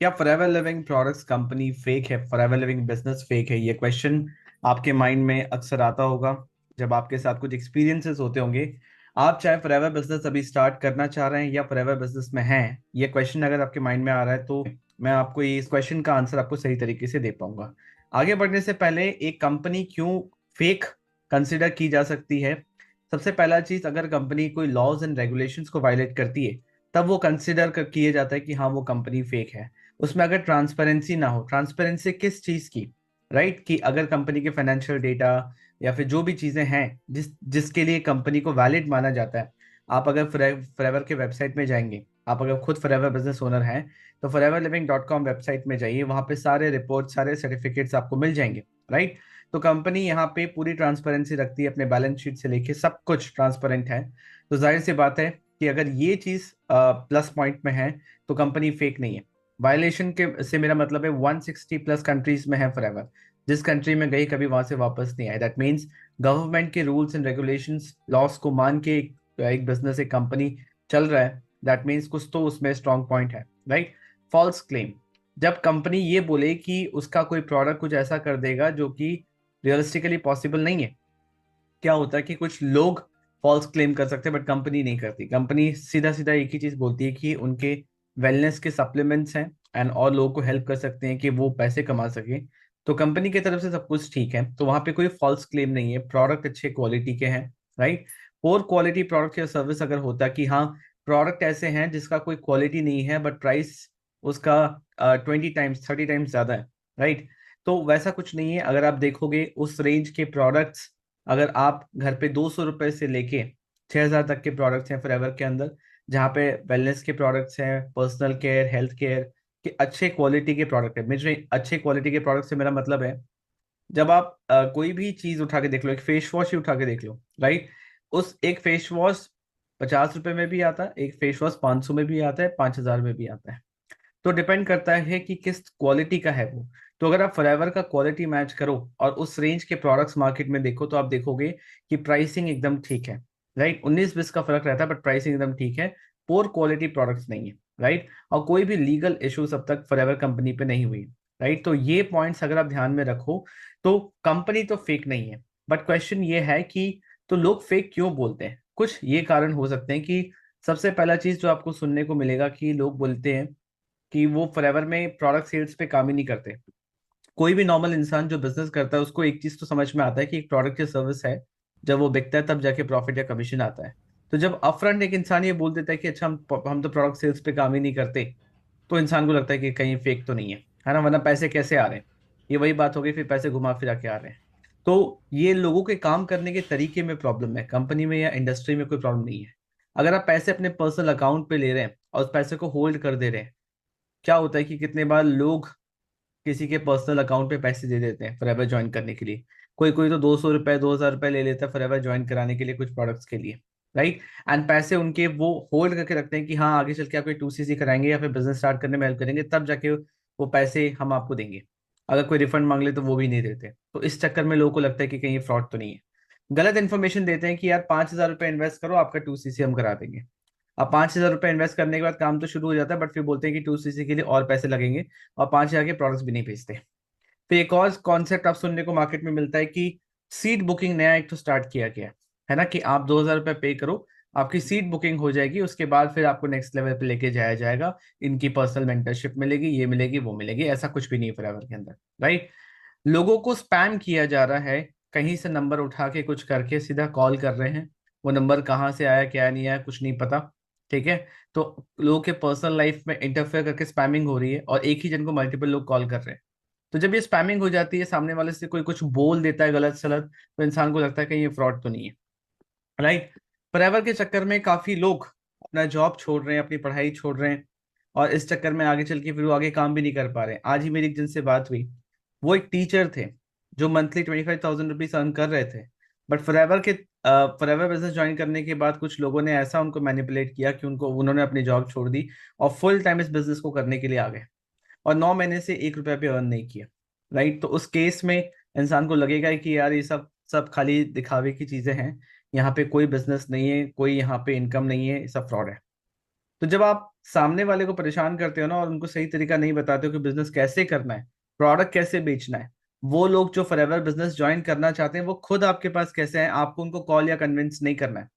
क्या forever living products company fake है, forever living business fake है? ये क्वेश्चन आपके माइंड में अक्सर आता होगा जब आपके साथ कुछ एक्सपीरियंसेस होते होंगे। आप चाहे फॉरएवर बिजनेस अभी स्टार्ट करना चाह रहे हैं या फॉरएवर बिजनेस में हैं, ये क्वेश्चन अगर आपके माइंड में आ रहा है तो मैं आपको इस क्वेश्चन का आंसर आपको सही तरीके से दे पाऊंगा। आगे बढ़ने से पहले एक कंपनी क्यों फेक कंसिडर की जा सकती है। सबसे पहला चीज, अगर कंपनी कोई लॉज एंड रेगुलेशंस को वायलेट करती है तब वो कंसिडर किया जाता है कि हाँ वो कंपनी फेक है। उसमें अगर ट्रांसपेरेंसी ना हो, ट्रांसपेरेंसी किस चीज की, राइट, कि अगर कंपनी के फाइनेंशियल डेटा या फिर जो भी चीजें हैं जिसके लिए कंपनी को वैलिड माना जाता है। आप अगर फॉरएवर के वेबसाइट में जाएंगे, आप अगर खुद फॉरएवर बिजनेस ओनर हैं तो foreverliving.com वेबसाइट में जाइए, वहां पे सारे रिपोर्ट सारे सर्टिफिकेट्स आपको मिल जाएंगे, राइट। तो कंपनी यहाँ पे पूरी ट्रांसपेरेंसी रखती है, अपने बैलेंस शीट से लेके सब कुछ ट्रांसपेरेंट है। तो जाहिर सी बात है कि अगर ये चीज प्लस पॉइंट में है तो कंपनी फेक नहीं है। वायलेशन के से मेरा मतलब है 160 प्लस कंट्रीज में है फॉरएवर। जिस कंट्री में गई कभी वहां से वापस नहीं आए। दैट मीन्स गवर्नमेंट के रूल्स एंड रेगुलेशंस लॉस को मान के एक बिजनेस एक कंपनी चल रहा है। दैट मीन्स कुछ तो उसमें स्ट्रॉन्ग पॉइंट है, राइट। फॉल्स क्लेम, जब कंपनी ये बोले कि उसका कोई प्रोडक्ट कुछ ऐसा कर देगा जो कि रियलिस्टिकली पॉसिबल नहीं है। क्या होता है कि कुछ लोग फॉल्स क्लेम कर सकते हैं बट कंपनी नहीं करती। कंपनी सीधा सीधा एक ही चीज बोलती है कि उनके वेलनेस के सप्लीमेंट्स हैं एंड और लोगों को हेल्प कर सकते हैं कि वो पैसे कमा सके। तो कंपनी की तरफ से सब कुछ ठीक है, तो वहां पे कोई फॉल्स क्लेम नहीं है। प्रोडक्ट अच्छे क्वालिटी के हैं, राइट। पोर क्वालिटी प्रोडक्ट या सर्विस अगर होता कि हाँ प्रोडक्ट ऐसे हैं जिसका कोई क्वालिटी नहीं है बट प्राइस उसका 20 टाइम्स 30 टाइम्स ज्यादा है, राइट। तो वैसा कुछ नहीं है। अगर आप देखोगे उस रेंज के प्रोडक्ट्स, अगर आप घर पे 200 रुपए से लेके 6,000 तक के प्रोडक्ट्स हैं फॉरएवर के अंदर, जहाँ पे वेलनेस के प्रोडक्ट्स हैं, पर्सनल केयर, हेल्थ केयर के अच्छे क्वालिटी के प्रोडक्ट है। मुझे अच्छे क्वालिटी के प्रोडक्ट से मेरा मतलब है, जब आप कोई भी चीज उठा के देख लो, एक फेस वॉश ही उठा के देख लो, राइट। उस एक फेस वॉश 50 रुपए में भी आता है, एक फेस वॉश 500 में भी आता है, 5,000 में भी आता है। तो डिपेंड करता है कि किस क्वालिटी का है वो। तो अगर आप फॉरएवर का क्वालिटी मैच करो और उस रेंज के प्रोडक्ट्स मार्केट में देखो तो आप देखोगे कि प्राइसिंग एकदम ठीक है, राइट। 19-20 का फर्क रहता है बट प्राइसिंग एकदम ठीक है। पोर क्वालिटी प्रोडक्ट्स नहीं है, राइट। और कोई भी लीगल इश्यूज अब तक फॉरएवर कंपनी पे नहीं हुई, राइट। तो ये पॉइंट्स अगर आप ध्यान में रखो तो कंपनी तो फेक नहीं है। बट क्वेश्चन ये है कि तो लोग फेक क्यों बोलते हैं। कुछ ये कारण हो सकते हैं कि सबसे पहला चीज जो आपको सुनने को मिलेगा कि लोग बोलते हैं कि वो फॉरएवर में प्रोडक्ट सेल्स पे काम ही नहीं करते। कोई भी नॉर्मल इंसान जो बिजनेस करता है उसको एक चीज तो समझ में आता है कि एक प्रोडक्ट या सर्विस है, जब वो बिकता है तब जाके प्रॉफिट या कमीशन आता है। तो जब अपफ्रंट एक इंसान ये बोल देता है कि अच्छा हम तो प्रोडक्ट सेल्स पे काम ही नहीं करते, तो इंसान को लगता है कि कहीं फेक तो नहीं है ना, वरना पैसे कैसे आ रहे हैं। ये वही बात हो गई, फिर पैसे घुमा फिरा के आ रहे हैं। तो ये लोगों के काम करने के तरीके में प्रॉब्लम है, कंपनी में या इंडस्ट्री में कोई प्रॉब्लम नहीं है। अगर आप पैसे अपने पर्सनल अकाउंट पे ले रहे हैं और उस पैसे को होल्ड कर दे रहे हैं, क्या होता है कि कितने बार लोग किसी के पर्सनल अकाउंट पे पैसे दे देते हैं फॉरएवर ज्वाइन करने के लिए। कोई कोई तो 200 रुपए 2,000 रुपए ले लेता है फॉरएवर ज्वाइन कराने के लिए कुछ प्रोडक्ट्स के लिए, राइट। एंड पैसे उनके वो होल्ड करके रखते हैं कि हाँ आगे चल के आप कोई 2CC कराएंगे या फिर बिजनेस स्टार्ट करने में हेल्प करेंगे तब जाके वो पैसे हम आपको देंगे। अगर कोई रिफंड मांग ले तो वो भी नहीं देते। तो इस चक्कर में लोगों को लगता है कि कहीं ये फ्रॉड तो नहीं है। गलत इन्फॉर्मेशन देते हैं कि यार 5,000 रुपए इन्वेस्ट करो आपका 2CC हम करा देंगे। अब 5,000 रुपए इन्वेस्ट करने के बाद काम तो शुरू हो जाता है बट फिर बोलते हैं कि 2CC के लिए और पैसे लगेंगे और 5,000 के प्रोडक्ट्स भी नहीं भेजते। फिर एक और कॉन्सेप्ट आप सुनने को मार्केट में मिलता है कि सीट बुकिंग नया एक तो स्टार्ट किया गया है ना, कि आप 2,000 रुपये पे करो, आपकी सीट बुकिंग हो जाएगी, उसके बाद फिर आपको नेक्स्ट लेवल पे लेके जाया जाएगा। इनकी पर्सनल मेंटरशिप मिलेगी, ये मिलेगी वो मिलेगी। ऐसा कुछ भी नहीं है फॉरएवर के अंदर, राइट। लोगों को स्पैम किया जा रहा है, कहीं से नंबर उठा के कुछ करके सीधा कॉल कर रहे हैं। वो नंबर कहाँ से आया क्या नहीं आया कुछ नहीं पता, ठीक है। तो लोगों के पर्सनल लाइफ में इंटरफेयर करके स्पैमिंग हो रही है और एक ही जन को मल्टीपल लोग कॉल कर रहे हैं। तो जब ये स्पैमिंग हो जाती है, सामने वाले से कोई कुछ बोल देता है गलत सलत, तो इंसान को लगता है कि ये फ्रॉड तो नहीं है, राइट। फॉरएवर के चक्कर में काफी लोग अपना जॉब छोड़ रहे हैं, अपनी पढ़ाई छोड़ रहे हैं और इस चक्कर में आगे चल के फिर वो आगे काम भी नहीं कर पा रहे हैं। आज ही मेरी एक जिनसे बात हुई, वो एक टीचर थे जो मंथली 25,000 रुपीज अर्न कर रहे थे। बट फॉरएवर बिजनेस ज्वाइन करने के बाद कुछ लोगों ने ऐसा उनको मैनिपुलेट किया कि उन्होंने अपनी जॉब छोड़ दी और फुल टाइम इस बिजनेस को करने के लिए आ गए और 9 महीने से 1 रुपया भी अर्न नहीं किया, राइट। तो उस केस में इंसान को लगेगा कि यार ये सब सब खाली दिखावे की चीजें हैं, यहाँ पे कोई बिजनेस नहीं है, कोई यहाँ पे इनकम नहीं है, ये सब फ्रॉड है। तो जब आप सामने वाले को परेशान करते हो ना और उनको सही तरीका नहीं बताते हो कि बिजनेस कैसे करना है, प्रोडक्ट कैसे बेचना है, वो लोग जो फॉरएवर बिजनेस ज्वाइन करना चाहते हैं वो खुद आपके पास कैसे हैं, आपको उनको कॉल या कन्विंस नहीं करना है,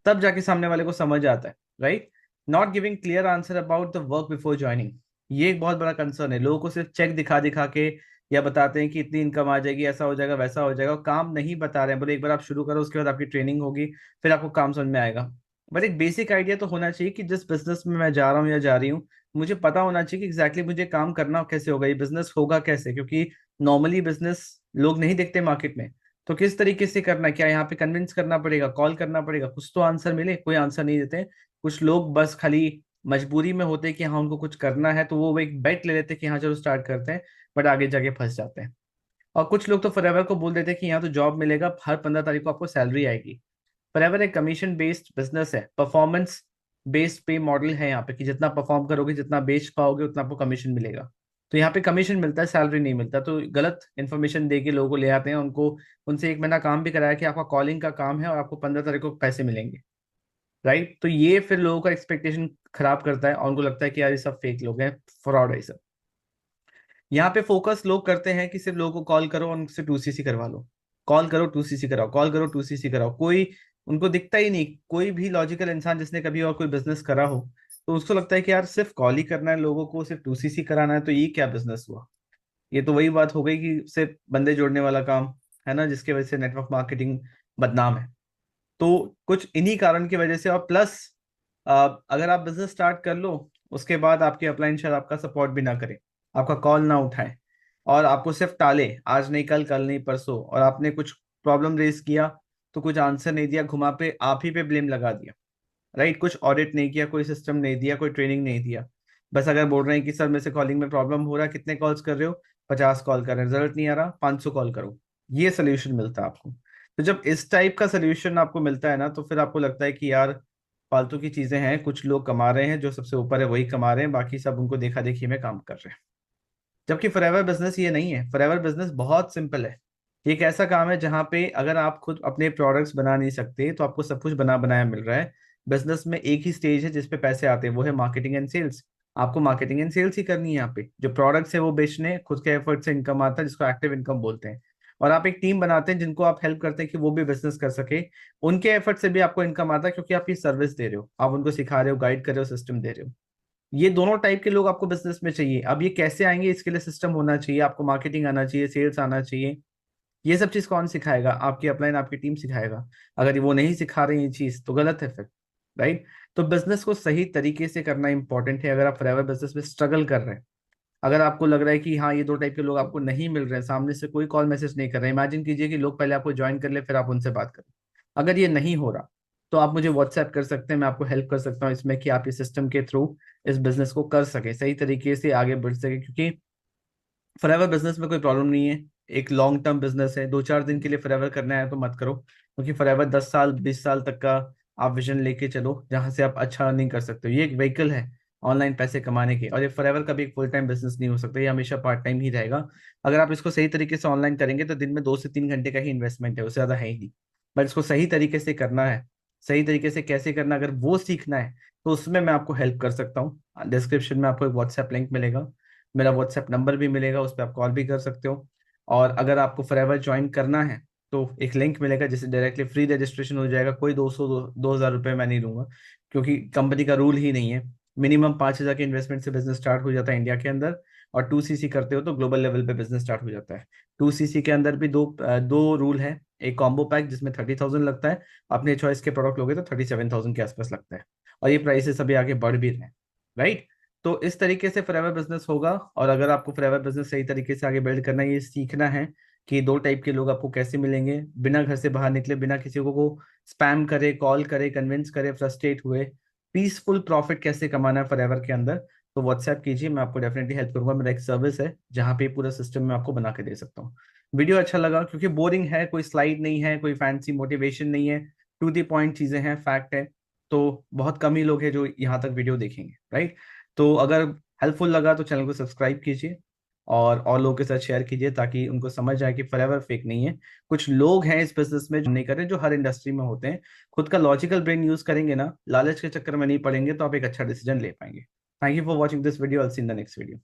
तब जाके सामने वाले को समझ आता है, right. Not giving clear answer about the work before joining, ये एक बहुत बड़ा कंसर्न है। लोगों को सिर्फ चेक दिखा दिखा के या बताते हैं कि इतनी इनकम आ जाएगी, ऐसा हो जाएगा वैसा हो जाएगा, और काम नहीं बता रहे हैं। बोले एक बार आप शुरू करो, उसके बाद आपकी ट्रेनिंग होगी, फिर आपको काम समझ में आएगा। बट एक बेसिक आइडिया तो होना चाहिए कि जिस बिजनेस में मैं जा रहा हूँ या जा रही हूँ, मुझे पता होना चाहिए कि एग्जैक्टली मुझे काम करना कैसे होगा, ये बिजनेस होगा कैसे, क्योंकि नॉर्मली बिजनेस लोग नहीं देखते मार्केट में। तो किस तरीके से करना है, क्या यहाँ पे कन्विंस करना पड़ेगा, कॉल करना पड़ेगा, कुछ तो आंसर मिले। कोई आंसर नहीं देते। कुछ लोग बस खाली मजबूरी में होते हैं कि हाँ उनको कुछ करना है, तो वो एक बेट ले लेते हैं कि हाँ चलो स्टार्ट करते हैं, बट आगे जाके फंस जाते हैं। और कुछ लोग तो फॉरएवर को बोल देते हैं कि यहाँ तो जॉब मिलेगा, हर 15 तारीख को आपको सैलरी आएगी। फॉरएवर एक कमीशन बेस्ड बिजनेस है, परफॉर्मेंस बेस्ड पे मॉडल है यहाँ पे, कि जितना परफॉर्म करोगे, जितना बेच पाओगे, उतना आपको कमीशन मिलेगा। तो यहाँ पे कमीशन मिलता है, सैलरी नहीं मिलता। तो गलत इन्फॉर्मेशन दे के लोगों को ले आते हैं, उनको उनसे 1 महीना काम भी कराया कि आपका कॉलिंग का काम है और आपको 15 तारीख को पैसे मिलेंगे, राइट। तो ये फिर लोगों का एक्सपेक्टेशन खराब करता है और उनको लगता है कि यार ये सब फेक लोग हैं, फ्रॉड है ये सब। यहाँ पे फोकस लोग करते हैं कि सिर्फ लोगों को कॉल करो और उनसे 2CC करवा लो, कॉल करो 2CC कराओ, कॉल करो 2CC कराओ। कोई उनको दिखता ही नहीं, कोई भी लॉजिकल इंसान जिसने कभी और कोई बिजनेस करा हो, तो उसको लगता है कि यार सिर्फ कॉल ही करना है लोगों को, सिर्फ 2CC कराना है, तो ये क्या बिजनेस हुआ। ये तो वही बात हो गई कि सिर्फ बंदे जोड़ने वाला काम है ना, जिसके वजह से नेटवर्क मार्केटिंग बदनाम है। तो कुछ इन्हीं कारण की वजह से, और प्लस अगर आप बिजनेस स्टार्ट कर लो, उसके बाद आपके अपलाइन शायद आपका सपोर्ट भी ना करे, आपका कॉल ना उठाए, और आपको सिर्फ टाले, आज नहीं कल, कल नहीं परसों, और आपने कुछ प्रॉब्लम रेज किया तो कुछ आंसर नहीं दिया, घुमा पे आप ही पे ब्लेम लगा दिया, राइट। कुछ ऑडिट नहीं किया, कोई सिस्टम नहीं दिया, कोई ट्रेनिंग नहीं दिया। बस अगर बोल रहे हैं कि सर मेरे से कॉलिंग में प्रॉब्लम हो रहा है, कितने कॉल्स कर रहे हो, 50 कॉल कर रहे हैं, रिजल्ट नहीं आ रहा, 500 कॉल करो, ये सोल्यूशन मिलता है आपको। तो जब इस टाइप का सोल्यूशन आपको मिलता है ना, तो फिर आपको लगता है कि यार फालतू की चीजें हैं, कुछ लोग कमा रहे हैं, जो सबसे ऊपर है वही कमा रहे हैं, बाकी सब उनको देखा देखी में काम कर रहे हैं। जबकि फॉरएवर बिजनेस ये नहीं है। फॉरएवर बिजनेस बहुत सिंपल है। ये एक ऐसा काम है जहां पे अगर आप खुद अपने प्रोडक्ट्स बना नहीं सकते, तो आपको सब कुछ बना बनाया मिल रहा है। बिजनेस में एक ही स्टेज है जिसपे पैसे आते हैं, वो है मार्केटिंग एंड सेल्स। आपको मार्केटिंग एंड सेल्स ही करनी है यहाँ पे। जो प्रोडक्ट्स है वो बेचने, खुद के एफर्ट से इनकम आता है, जिसको एक्टिव इनकम बोलते हैं। और आप एक टीम बनाते हैं जिनको आप हेल्प करते हैं कि वो भी बिजनेस कर सके। उनके एफर्ट से भी आपको इनकम आता है, क्योंकि आप ये सर्विस दे रहे हो, आप उनको सिखा रहे हो, गाइड कर रहे हो, सिस्टम दे रहे हो। ये दोनों टाइप के लोग आपको बिजनेस में चाहिए। अब ये कैसे आएंगे, इसके लिए सिस्टम होना चाहिए, आपको मार्केटिंग आना चाहिए, सेल्स आना चाहिए। ये सब चीज कौन सिखाएगा? आपकी अपलाइन, आपकी टीम सिखाएगा। अगर वो नहीं सिखा रही ये चीज तो गलत है फिर, राइट। तो बिजनेस को सही तरीके से करना इंपॉर्टेंट है। अगर आप फॉरएवर बिजनेस में स्ट्रगल कर रहे हैं, अगर आपको लग रहा है कि हाँ ये दो टाइप के लोग आपको नहीं मिल रहे हैं, सामने से कोई कॉल मैसेज नहीं कर रहे, इमेजिन कीजिए कि लोग पहले आपको ज्वाइन कर ले, फिर आप उनसे बात करें। अगर ये नहीं हो रहा, तो आप मुझे व्हाट्सएप कर सकते हैं, मैं आपको हेल्प कर सकता हूँ इसमें कि आप इस सिस्टम के थ्रू इस बिजनेस को कर सके, सही तरीके से आगे बढ़ सके। क्योंकि फॉरएवर बिजनेस में कोई प्रॉब्लम नहीं है, एक लॉन्ग टर्म बिजनेस है। 2-4 दिन के लिए फॉरएवर करना है तो मत करो, क्योंकि फॉरएवर 10 साल 20 साल तक का आप विजन लेके चलो, जहां से आप अच्छा अर्निंग कर सकते हो। ये एक व्हीकल है ऑनलाइन पैसे कमाने के, और ये फॉरएवर कभी एक फुल टाइम बिजनेस नहीं हो सकता, ये हमेशा पार्ट टाइम ही रहेगा। अगर आप इसको सही तरीके से ऑनलाइन करेंगे तो दिन में 2 से 3 घंटे का ही इन्वेस्टमेंट है, उससे ज्यादा है ही नहीं। बट इसको सही तरीके से करना है, सही तरीके से कैसे करना, अगर वो सीखना है, तो उसमें मैं आपको हेल्प कर सकता हूँ। डिस्क्रिप्शन में आपको एक व्हाट्सएप लिंक मिलेगा, मेरा व्हाट्सएप नंबर भी मिलेगा, उस पर आप कॉल भी कर सकते हो। और अगर आपको फॉरएवर ज्वाइन करना है, तो एक लिंक मिलेगा जिससे डायरेक्टली फ्री रजिस्ट्रेशन हो जाएगा। कोई 200-2000 रुपये मैं नहीं लूंगा, क्योंकि कंपनी का रूल ही नहीं है। मिनिमम 5,000 के इन्वेस्टमेंट से बिजनेस स्टार्ट हो जाता है इंडिया के अंदर। और 2CC करते हो तो ग्लोबल लेवल पे बिजनेस स्टार्ट हो जाता है। 2CC के अंदर भी दो रूल है। एक कॉम्बो पैक जिसमें 30,000 लगता है, अपने चॉइस के प्रोडक्ट लोगे तो 37,000 के आसपास लगता है। और ये प्राइसेस अभी आगे बढ़ भी रहे हैं, राइट। तो इस तरीके से फॉरएवर बिजनेस होगा। और अगर आपको फॉरएवर बिजनेस सही तरीके से आगे बिल्ड करना है, ये सीखना है कि दो टाइप के लोग आपको कैसे मिलेंगे, बिना घर से बाहर निकले, बिना किसी को स्पैम करे, कॉल करे, कन्विंस करे, फ्रस्ट्रेट हुए, पीसफुल प्रॉफिट कैसे कमाना है फॉरएवर के अंदर, तो व्हाट्सएप कीजिए, मैं आपको डेफिनेटली हेल्प करूंगा। मेरा एक सर्विस है जहाँ पे पूरा सिस्टम मैं आपको बना के दे सकता हूँ। वीडियो अच्छा लगा, क्योंकि बोरिंग है, कोई स्लाइड नहीं है, कोई फैंसी मोटिवेशन नहीं है, टू दी पॉइंट चीजें हैं, फैक्ट है। तो बहुत कम ही लोग हैं जो यहाँ तक वीडियो देखेंगे, राइट। तो अगर हेल्पफुल लगा तो चैनल को सब्सक्राइब कीजिए, और लोगों के साथ शेयर कीजिए ताकि उनको समझ आए कि फॉरएवर फेक नहीं है। कुछ लोग हैं इस बिजनेस में जो नहीं कर रहे, जो हर इंडस्ट्री में होते हैं। खुद का लॉजिकल ब्रेन यूज करेंगे ना, लालच के चक्कर में नहीं पड़ेंगे, तो आप एक अच्छा डिसीजन ले पाएंगे। Thank you for watching this video. I will see in the next video.